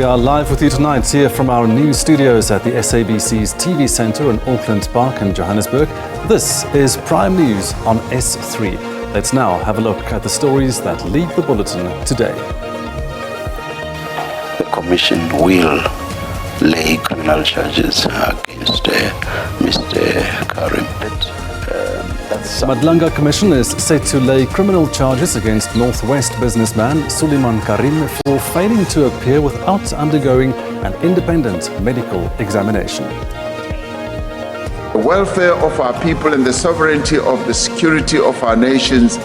We are live with you tonight here from our new studios at the SABC's TV Centre in Auckland Park in Johannesburg. This is Prime News on S3. Let's now have a look at the stories that lead the bulletin today. The Commission will lay criminal charges against Mr. Karim. The Madlanga Commission is set to lay criminal charges against Northwest businessman Suleiman Karim for failing to appear without undergoing an independent medical examination. The welfare of our people and the sovereignty of the security of our nations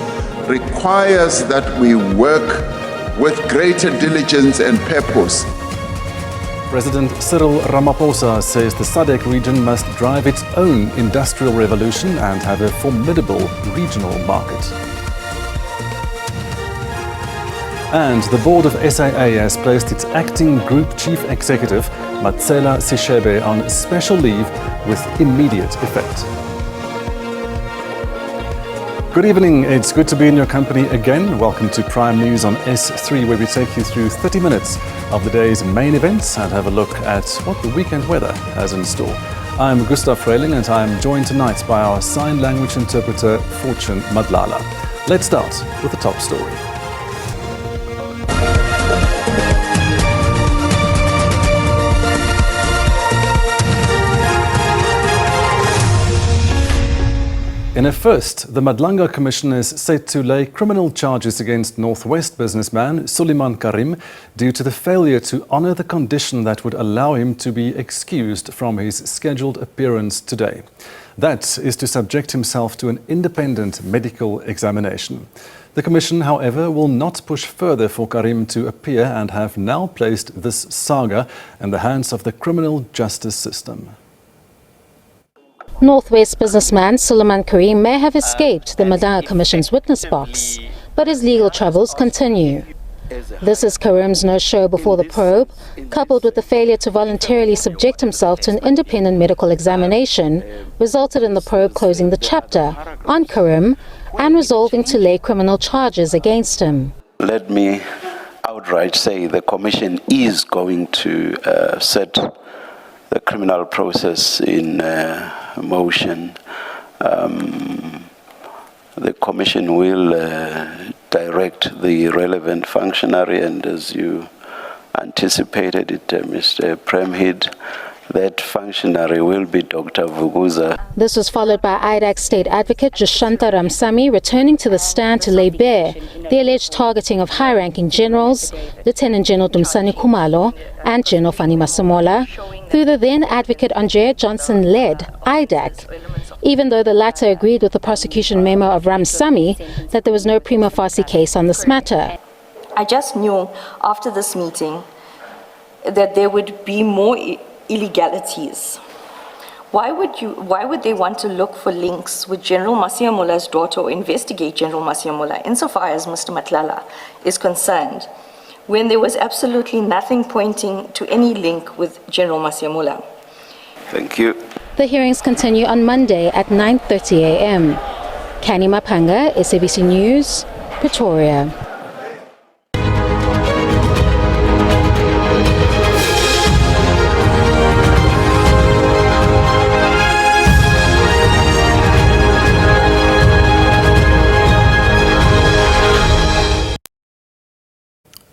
requires that we work with greater diligence and purpose. President Cyril Ramaphosa says the SADC region must drive its own industrial revolution and have a formidable regional market. And the board of SAA has placed its acting group chief executive, Matsela Sishebe, on special leave with immediate effect. Good evening, it's good to be in your company again. Welcome to Prime News on S3, where we take you through 30 minutes of the day's main events and have a look at what the weekend weather has in store. I'm Gustav Freiling and I'm joined tonight by our sign language interpreter, Fortune Madlala. Let's start with the top story. In a first, the Madlanga Commission is set to lay criminal charges against Northwest businessman Suleiman Karim due to the failure to honour the condition that would allow him to be excused from his scheduled appearance today. That is to subject himself to an independent medical examination. The Commission, however, will not push further for Karim to appear and have now placed this saga in the hands of the criminal justice system. Northwest businessman Suleiman Karim may have escaped the Madlanga Commission's witness box, but his legal troubles continue. This is Karim's no-show before the probe, coupled with the failure to voluntarily subject himself to an independent medical examination, resulted in the probe closing the chapter on Karim and resolving to lay criminal charges against him. Let me outright say the Commission is going to set the criminal process in motion. The Commission will direct the relevant functionary, and as you anticipated it, Mr. Premhid, that functionary will be Dr. Vuguza. This was followed by IDAC State Advocate Joshanta Ramsamy returning to the stand to lay bare the alleged targeting of high-ranking generals, Lieutenant General Dumsani Khumalo and General Fani Masemola, through the then Advocate Andrea Johnson-led IDAC, even though the latter agreed with the prosecution memo of Ramsamy that there was no prima facie case on this matter. I just knew after this meeting that there would be more illegalities. Why would they want to look for links with General Maseamola's daughter or investigate General Maseamola insofar as Mr. Matlala is concerned, when there was absolutely nothing pointing to any link with General Maseamola? Thank you. The hearings continue on Monday at 9:30 a.m. Kani Mapanga, SABC News, Pretoria.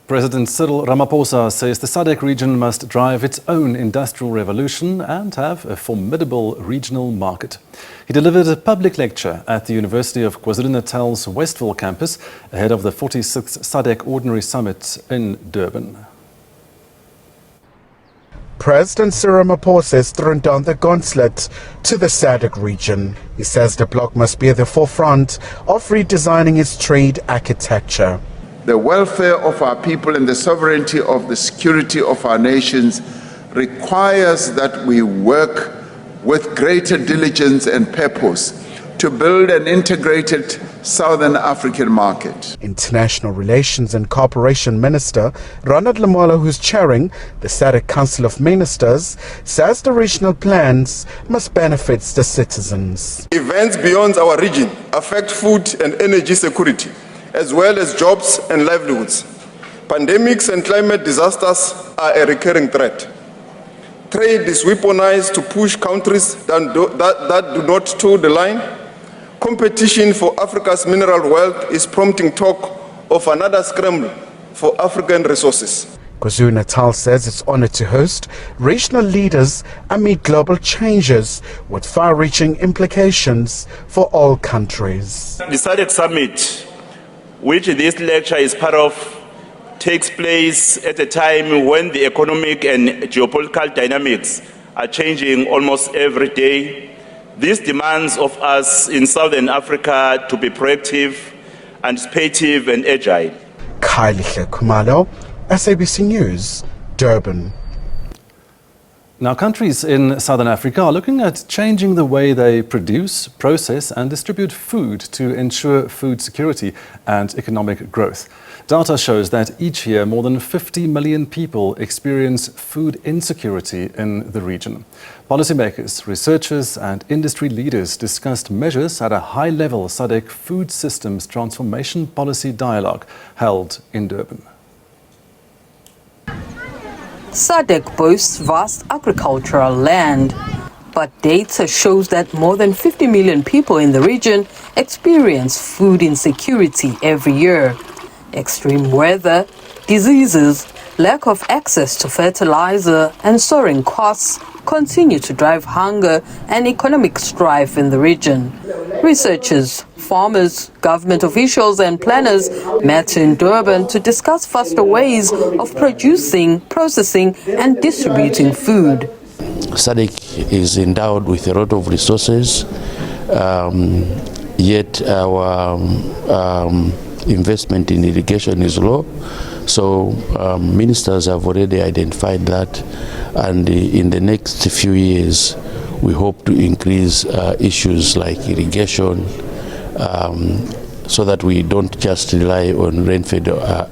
President Cyril Ramaphosa says the SADC region must drive its own industrial revolution and have a formidable regional market. He delivered a public lecture at the University of KwaZulu-Natal's Westville campus ahead of the 46th SADC Ordinary Summit in Durban. President Cyril Ramaphosa has thrown down the gauntlet to the SADC region. He says the bloc must be at the forefront of redesigning its trade architecture. The welfare of our people and the sovereignty of the security of our nations requires that we work with greater diligence and purpose to build an integrated Southern African market. International Relations and Cooperation Minister Ronald Lamola, who's chairing the SADC Council of Ministers, says the regional plans must benefit the citizens. Events beyond our region affect food and energy security, as well as jobs and livelihoods. Pandemics and climate disasters are a recurring threat. Trade is weaponized to push countries that do not toe the line. Competition for Africa's mineral wealth is prompting talk of another scramble for African resources. KwaZulu-Natal says it's honored to host regional leaders amid global changes with far-reaching implications for all countries. The SADC summit, which this lecture is part of, takes place at a time when the economic and geopolitical dynamics are changing almost every day. This demands of us in Southern Africa to be proactive, anticipative and agile. Kylie Khumalo, SABC News, Durban. Now, countries in Southern Africa are looking at changing the way they produce, process and distribute food to ensure food security and economic growth. Data shows that each year more than 50 million people experience food insecurity in the region. Policymakers, researchers and industry leaders discussed measures at a high-level SADC Food Systems Transformation Policy Dialogue held in Durban. SADC boasts vast agricultural land, but data shows that more than 50 million people in the region experience food insecurity every year. Extreme weather, diseases, lack of access to fertilizer and soaring costs continue to drive hunger and economic strife in the region. Researchers, farmers, government officials and planners met in Durban to discuss faster ways of producing, processing and distributing food. SADC is endowed with a lot of resources, yet our investment in irrigation is low. So ministers have already identified that, and in the next few years we hope to increase issues like irrigation, so that we don't just rely on rain-fed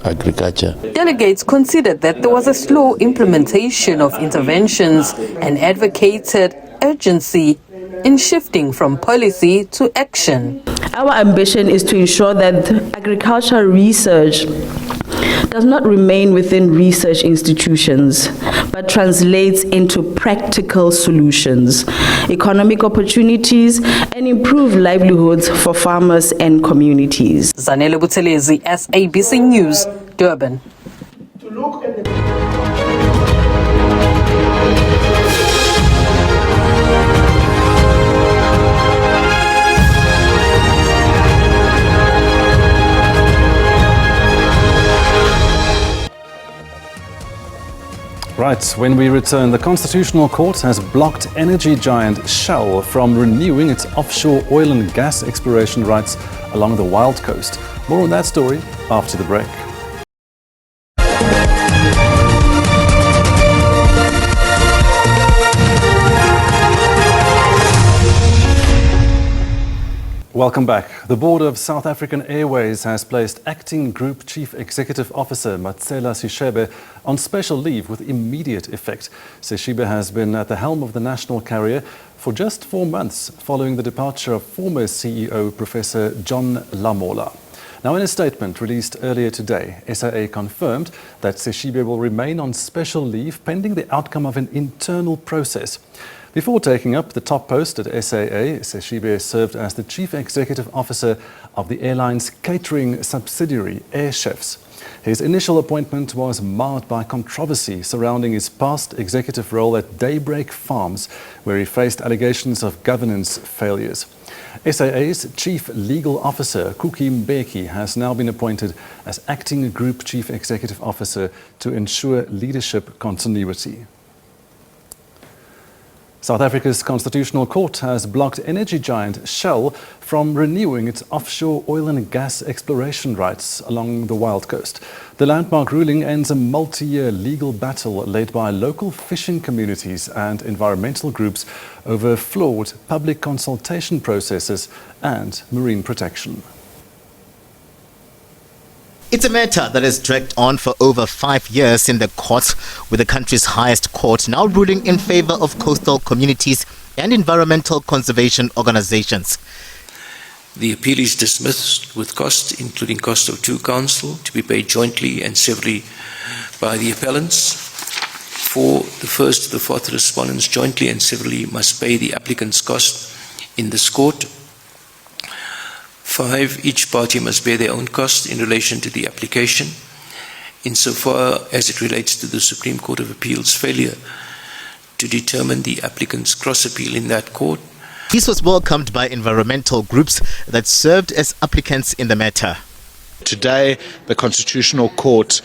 agriculture. Delegates considered that there was a slow implementation of interventions and advocated urgency in shifting from policy to action. Our ambition is to ensure that agricultural research does not remain within research institutions, but translates into practical solutions, economic opportunities, and improved livelihoods for farmers and communities. Zanele Buthelezi, SABC News, Durban. Right, when we return, the Constitutional Court has blocked energy giant Shell from renewing its offshore oil and gas exploration rights along the Wild Coast. More on that story after the break. Welcome back. The board of South African Airways has placed Acting Group Chief Executive Officer Matsela Seshebe on special leave with immediate effect. Seshebe has been at the helm of the national carrier for just 4 months following the departure of former CEO Professor John Lamola. Now, in a statement released earlier today, SAA confirmed that Seshebe will remain on special leave pending the outcome of an internal process. Before taking up the top post at SAA, Seshebe served as the Chief Executive Officer of the airline's catering subsidiary, Air Chefs. His initial appointment was marred by controversy surrounding his past executive role at Daybreak Farms, where he faced allegations of governance failures. SAA's Chief Legal Officer, Kuki Mbeki, has now been appointed as Acting Group Chief Executive Officer to ensure leadership continuity. South Africa's Constitutional Court has blocked energy giant Shell from renewing its offshore oil and gas exploration rights along the Wild Coast. The landmark ruling ends a multi-year legal battle led by local fishing communities and environmental groups over flawed public consultation processes and marine protection. It's a matter that has dragged on for over 5 years in the courts, with the country's highest court now ruling in favor of coastal communities and environmental conservation organizations. The appeal is dismissed with costs, including cost of due counsel, to be paid jointly and severally by the appellants. 4, the first to the fourth respondents jointly and severally must pay the applicant's cost in this court. 5, each party must bear their own cost in relation to the application, insofar as it relates to the Supreme Court of Appeal's failure to determine the applicant's cross-appeal in that court. This was welcomed by environmental groups that served as applicants in the matter. Today, the Constitutional Court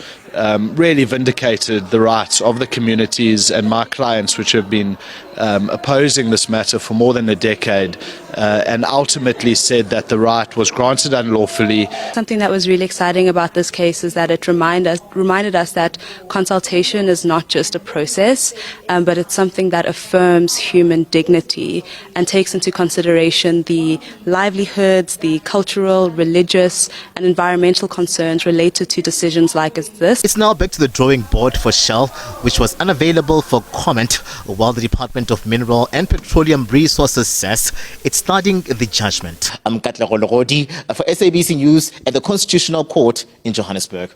really vindicated the rights of the communities and my clients, which have been opposing this matter for more than a decade, and ultimately said that the right was granted unlawfully. Something that was really exciting about this case is that it reminded us that consultation is not just a process, but it's something that affirms human dignity and takes into consideration the livelihoods, the cultural, religious, and environmental concerns related to decisions like this. It's now back to the drawing board for Shell, which was unavailable for comment, while the Department of Mineral and Petroleum Resources says it's studying the judgment. I'm Madlanga Commission for SABC News at the Constitutional Court in Johannesburg.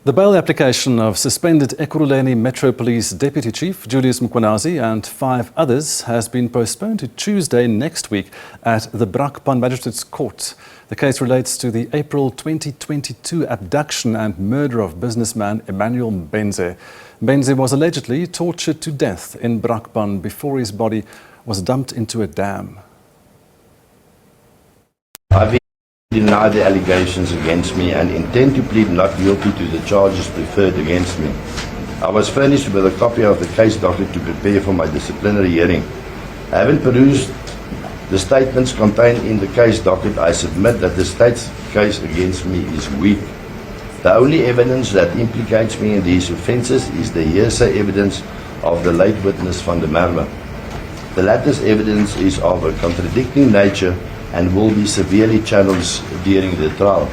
The bail application of suspended Ekurhuleni Metro Police Deputy Chief Julius Mkhwanazi and 5 others has been postponed to Tuesday next week at the Brakpan Magistrates Court. The case relates to the April 2022 abduction and murder of businessman Emmanuel Mbenze. Mbenze was allegedly tortured to death in Brakpan before his body was dumped into a dam. I deny the allegations against me and intend to plead not guilty to the charges preferred against me. I was furnished with a copy of the case docket to prepare for my disciplinary hearing. Having perused the statements contained in the case docket, I submit that the state's case against me is weak. The only evidence that implicates me in these offences is the hearsay evidence of the late witness van der Merwe. The latter's evidence is of a contradicting nature and will be severely challenged during the trial.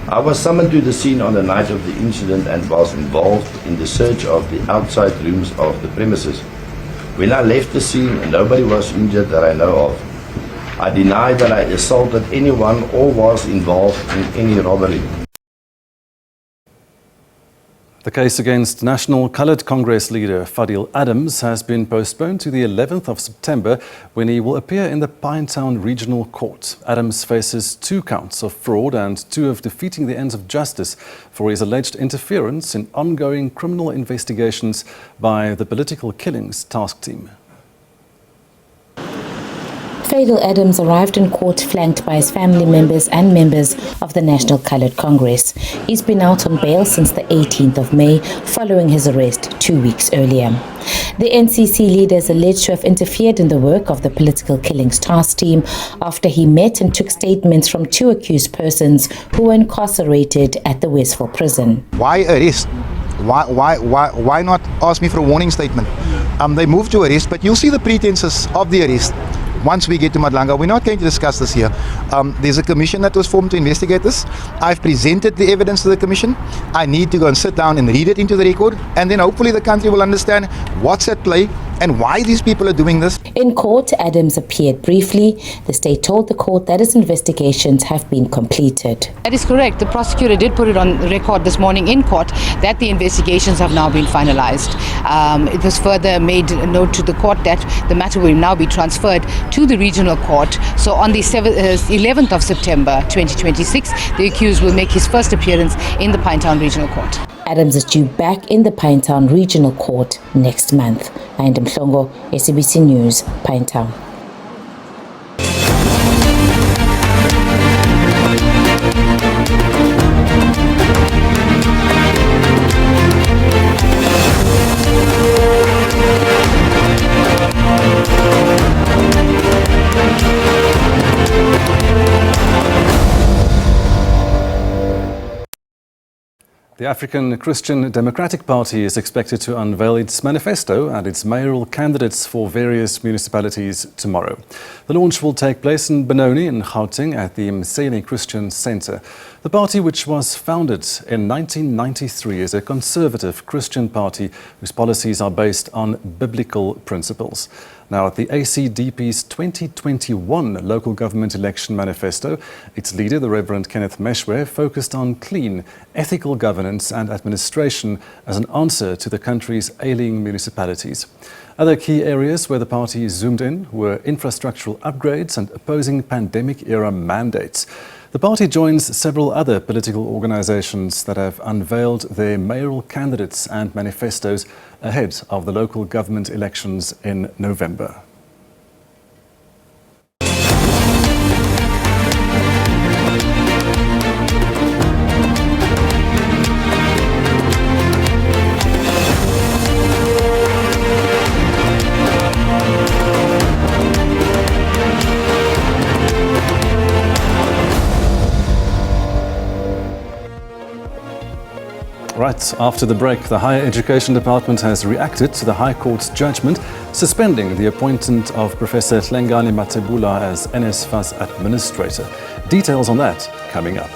I was summoned to the scene on the night of the incident and was involved in the search of the outside rooms of the premises. When I left the scene, nobody was injured that I know of. I deny that I assaulted anyone or was involved in any robbery. The case against National Coloured Congress leader Fadil Adams has been postponed to the 11th of September when he will appear in the Pinetown Regional Court. Adams faces 2 counts of fraud and 2 of defeating the ends of justice for his alleged interference in ongoing criminal investigations by the Political Killings Task Team. Fadil Adams arrived in court flanked by his family members and members of the National Coloured Congress. He's been out on bail since the 18th of May, following his arrest 2 weeks earlier. The NCC leader is alleged to have interfered in the work of the Political Killings Task Team after he met and took statements from 2 accused persons who were incarcerated at the Westville prison. Why arrest? Why not ask me for a warning statement? They moved to arrest, but you'll see the pretenses of the arrest once we get to Madlanga. We're not going to discuss this here. There's a commission that was formed to investigate this. I've presented the evidence to the commission. I need to go and sit down and read it into the record, and then hopefully the country will understand what's at play and why these people are doing this. In court, Adams appeared briefly. The state told the court that its investigations have been completed. That is correct. The prosecutor did put it on record this morning in court that the investigations have now been finalized. It was further made note to the court that the matter will now be transferred to the regional court. So on the 11th of September 2026, the accused will make his first appearance in the Pinetown Regional Court. Adams is due back in the Pinetown Regional Court next month. Ayanda Mhlongo, SABC News, Pinetown. The African Christian Democratic Party is expected to unveil its manifesto and its mayoral candidates for various municipalities tomorrow. The launch will take place in Benoni in Gauteng at the Mseni Christian Centre. The party, which was founded in 1993, is a conservative Christian party whose policies are based on biblical principles. Now, the ACDP's 2021 local government election manifesto, its leader, the Reverend Kenneth Meshwe, focused on clean, ethical governance and administration as an answer to the country's ailing municipalities. Other key areas where the party zoomed in were infrastructural upgrades and opposing pandemic-era mandates. The party joins several other political organizations that have unveiled their mayoral candidates and manifestos ahead of the local government elections in November. Right, after the break, the Higher Education Department has reacted to the High Court's judgment suspending the appointment of Professor Hlengani Mathebula as NSFAS administrator. Details on that coming up.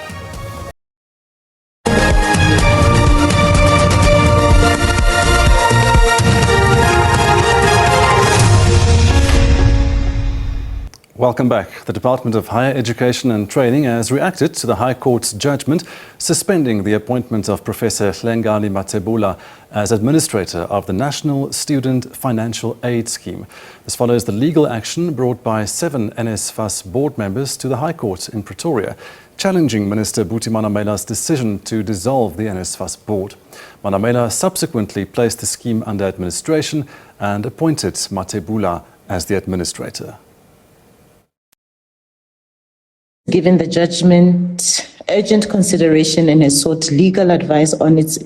Welcome back. The Department of Higher Education and Training has reacted to the High Court's judgment suspending the appointment of Professor Hlengani Mathebula as administrator of the National Student Financial Aid Scheme. This follows the legal action brought by 7 NSFAS board members to the High Court in Pretoria, challenging Minister Buti Manamela's decision to dissolve the NSFAS board. Manamela subsequently placed the scheme under administration and appointed Mathebula as the administrator. Given the judgment, urgent consideration and has sought legal advice on its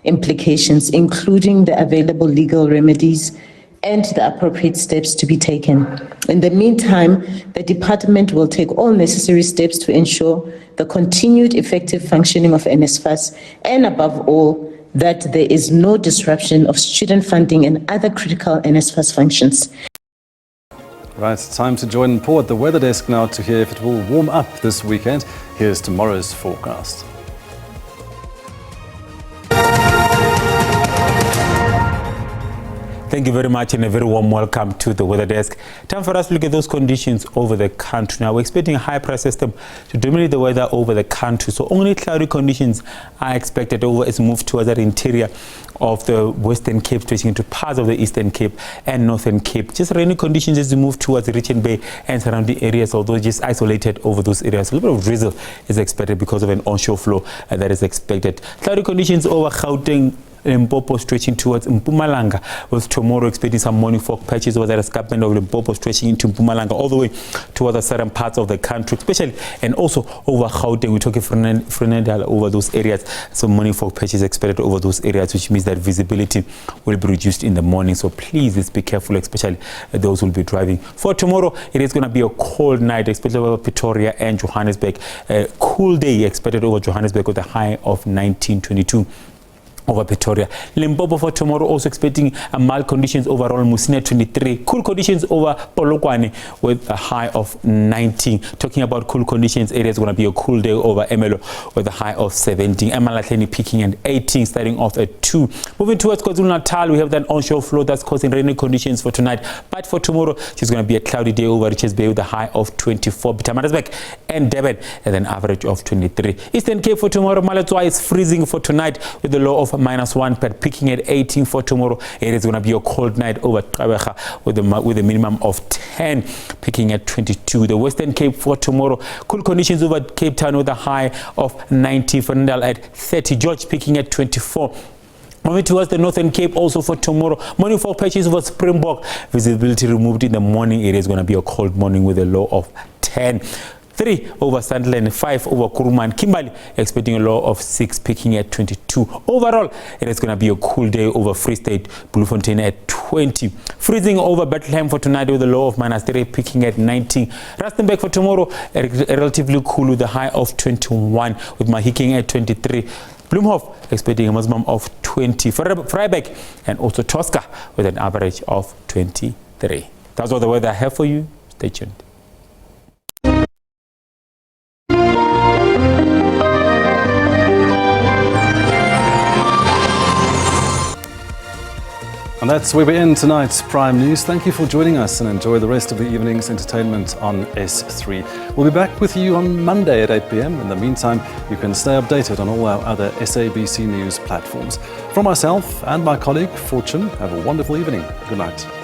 implications, including the available legal remedies and the appropriate steps to be taken. In the meantime, the department will take all necessary steps to ensure the continued effective functioning of NSFAS and, above all, that there is no disruption of student funding and other critical NSFAS functions. Right, time to join Paul at the weather desk now to hear if it will warm up this weekend. Here's tomorrow's forecast. Thank you very much and a very warm welcome to the weather desk. Time for us to look at those conditions over the country. Now, we're expecting a high pressure system to dominate the weather over the country. So only cloudy conditions are expected over its move towards the interior of the Western Cape, stretching into parts of the Eastern Cape and Northern Cape. Just rainy conditions as we move towards the Richards Bay and surrounding areas, although just isolated over those areas. A little bit of drizzle is expected because of an onshore flow that is expected. Cloudy conditions over Gauteng, Limpopo stretching towards Mpumalanga, with tomorrow expecting some morning fog patches over the escarpment of Limpopo stretching into Mpumalanga all the way towards the southern parts of the country, especially and also over Gauteng. We're talking Frenendal over those areas. So morning fog patches expected over those areas, which means that visibility will be reduced in the morning. So please just be careful, especially those who will be driving. For tomorrow, it is going to be a cold night, especially over Pretoria and Johannesburg. A cool day expected over Johannesburg with a high of 1922. Over Pretoria. Limpopo for tomorrow also expecting mild conditions overall. Musine 23. Cool conditions over Polokwane with a high of 19. Talking about cool conditions, area is going to be a cool day over Emelo with a high of 17. Emalahleni peaking at 18, starting off at 2. Moving towards KwaZulu-Natal, we have that onshore flow that's causing rainy conditions for tonight. But for tomorrow, it's going to be a cloudy day over Richards Bay with a high of 24. Pietermaritzburg and Durban and an average of 23. Eastern Cape for tomorrow, Maletswa is freezing for tonight with a low of -1, but peaking at 18 for tomorrow. It is going to be a cold night over Trabeca with a minimum of 10, peaking at 22. The Western Cape for tomorrow, cool conditions over Cape Town with a high of 19. Fernandel at 30. George peaking at 24. Moving towards the Northern Cape also for tomorrow. Morning fog patches over Springbok. Visibility removed in the morning. It is going to be a cold morning with a low of 10. 3 over Sunderland, 5 over Kuruman. Kimberley expecting a low of 6, peaking at 22. Overall, it is going to be a cool day over Free State, Bloemfontein at 20. Freezing over Bethlehem for tonight with a low of -3, peaking at 19. Rustenburg for tomorrow, relatively cool with a high of 21, with Mahikeng at 23. Bloemhof expecting a maximum of 20. Vryburg and also Tosca with an average of 23. That's all the weather I have for you. Stay tuned. And that's where we end tonight's Prime News. Thank you for joining us and enjoy the rest of the evening's entertainment on S3. We'll be back with you on Monday at 8 p.m. In the meantime, you can stay updated on all our other SABC News platforms. From myself and my colleague, Fortune, have a wonderful evening. Good night.